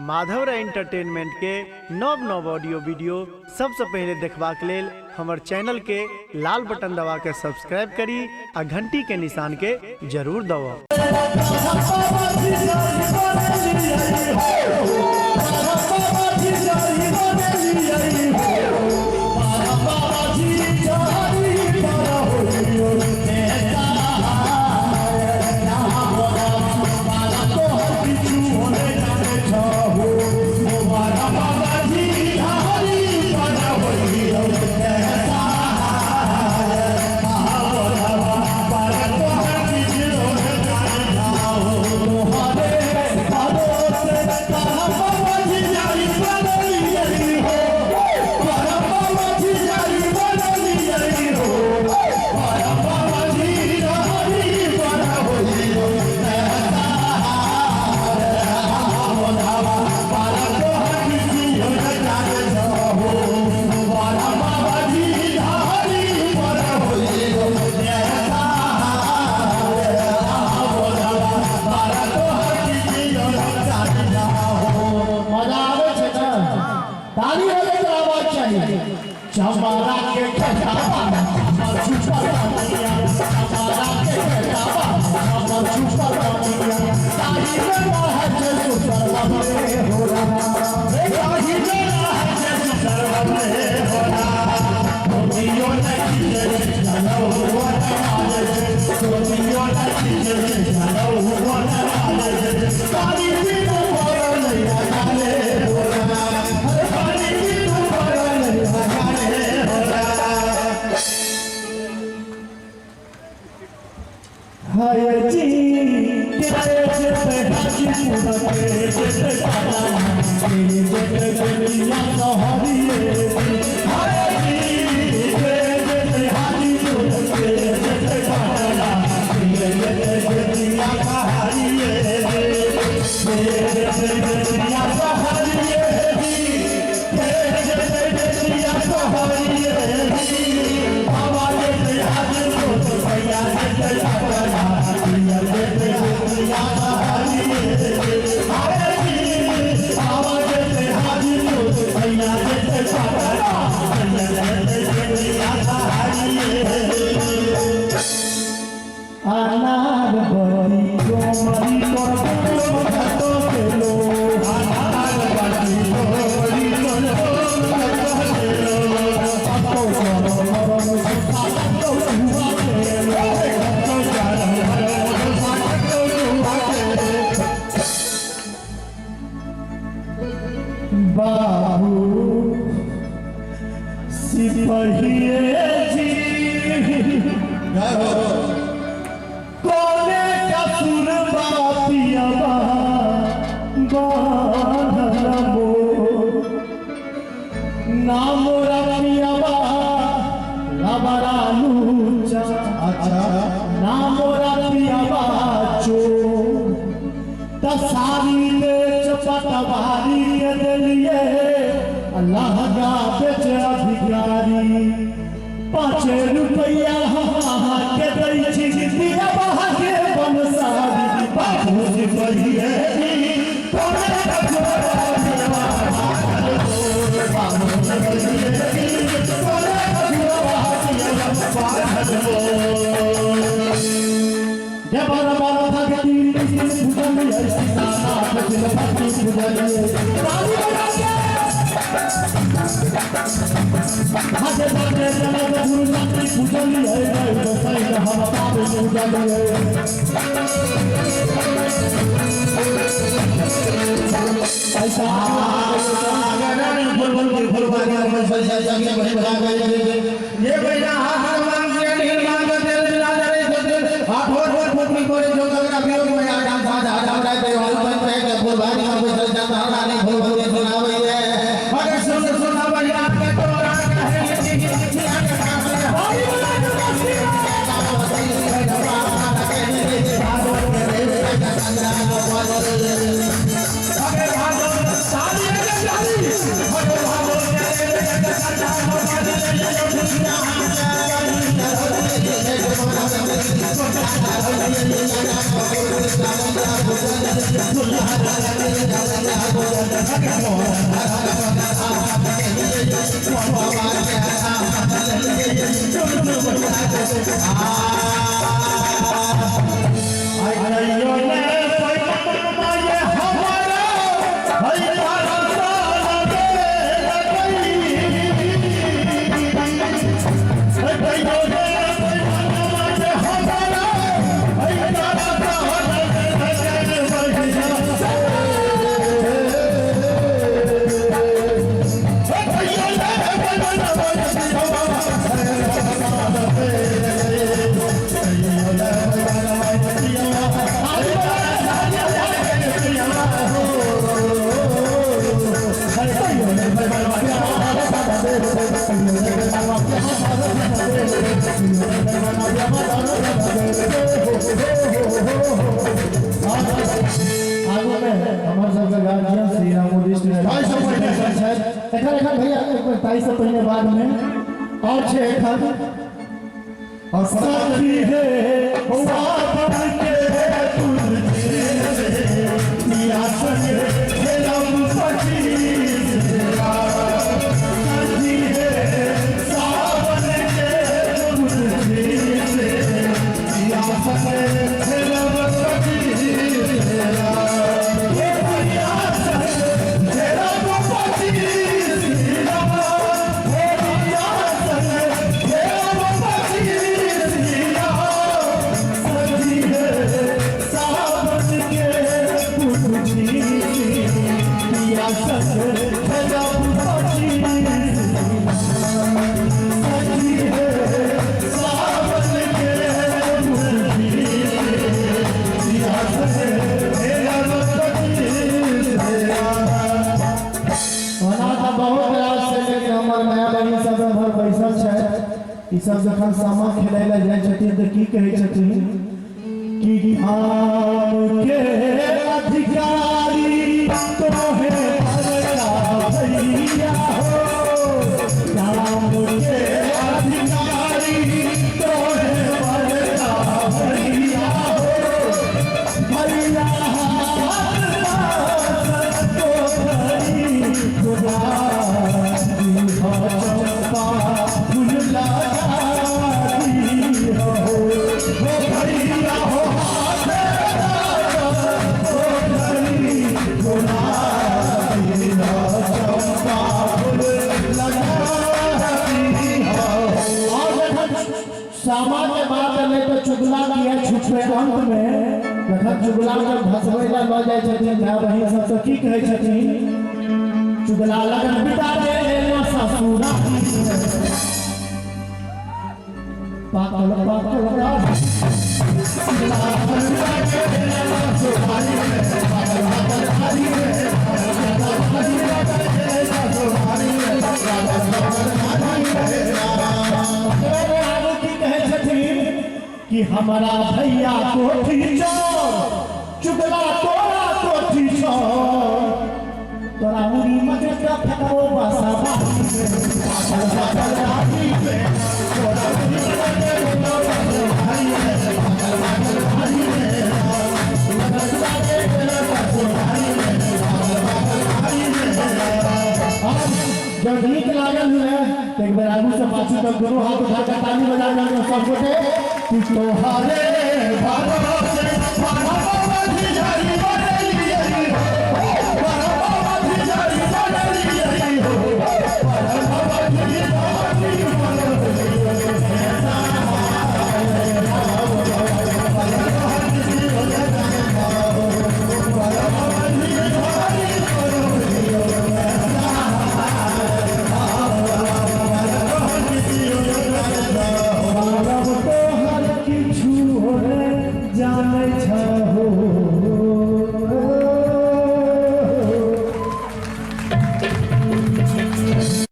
Madhav entertainment के नव नव ऑडियो वीडियो सबसे पहले देखबाक लेल हमर चैनल के लाल बटन दबा के सब्सक्राइब करी आ घंटी के निशान के जरूर दबाओ। चमारा के खजाबा हमर छुपल बनिया चमारा के खजाबा हमर छुपल बनिया ताही में है जे सुपर बने होला रे ताही में है जे सुपर बने होला मोदियो नहीं जे जानो हुआ आले मोदियो नहीं जे जानो हुआ आले ताही में बोल नहीं आले होला अरे ताही में बोल नहीं हाय जी तेरे जैसे हाजी पूरा तेरे जैसे खाना तेरे जैसे दुनिया सहारी हाय जी तेरे जैसे हाजी पूरा तेरे जैसे खाना तेरे जैसे दुनिया सहारी तेरे जैसे दुनिया सहारी तेरे जैसे दुनिया सहारी हमारे से हाजी पूरा भैया जैसे खाना अनार बड़ी कोमरी कर तो केलो अनार बड़ी कोमरी कर तो बाबू सिपहिए जी कोने का सुर बापिया बाधरमो नाम रपिया लबरालूचा अच्छा नाम रपिया चो तसारी ले चपटवारी के दिलिए अल्लाह का बेच अधिकारी 5 रुपया के दई छी दिया बहा के बनसारी बाबू जी बढ़िए तोरे Thank you. पहले बाद में और और साथी है सब जखन सामा खेलै ला जाइ छथिन तऽ की कहै छथिन कि आम के अधिकारी तोहे बड़का भैया हो आम के अधिकारी तोहे बड़का भैया हो भैया सामान्य बात है तो चुगला किया छुपे अंत में जखन चुगला जब भसबै ला ल जाय छथिन भाई बहिन सब तो की कहै छथिन चुगला लगन बिता दे न ससुरा पागल पागल चुगला बिता दे न कि हमारा भैया कोठी चोर चुगला तोरा कोठी चोर तोरा मुरी मजे का फटो बसा बाती में तोरा मुरी मजे का फटो जब नीक लागल है तो एक बार आगू से पाछू तक दोनों हाथ उठा कर ताली बजा कर सब गोटे तोहारे भरोसे जाने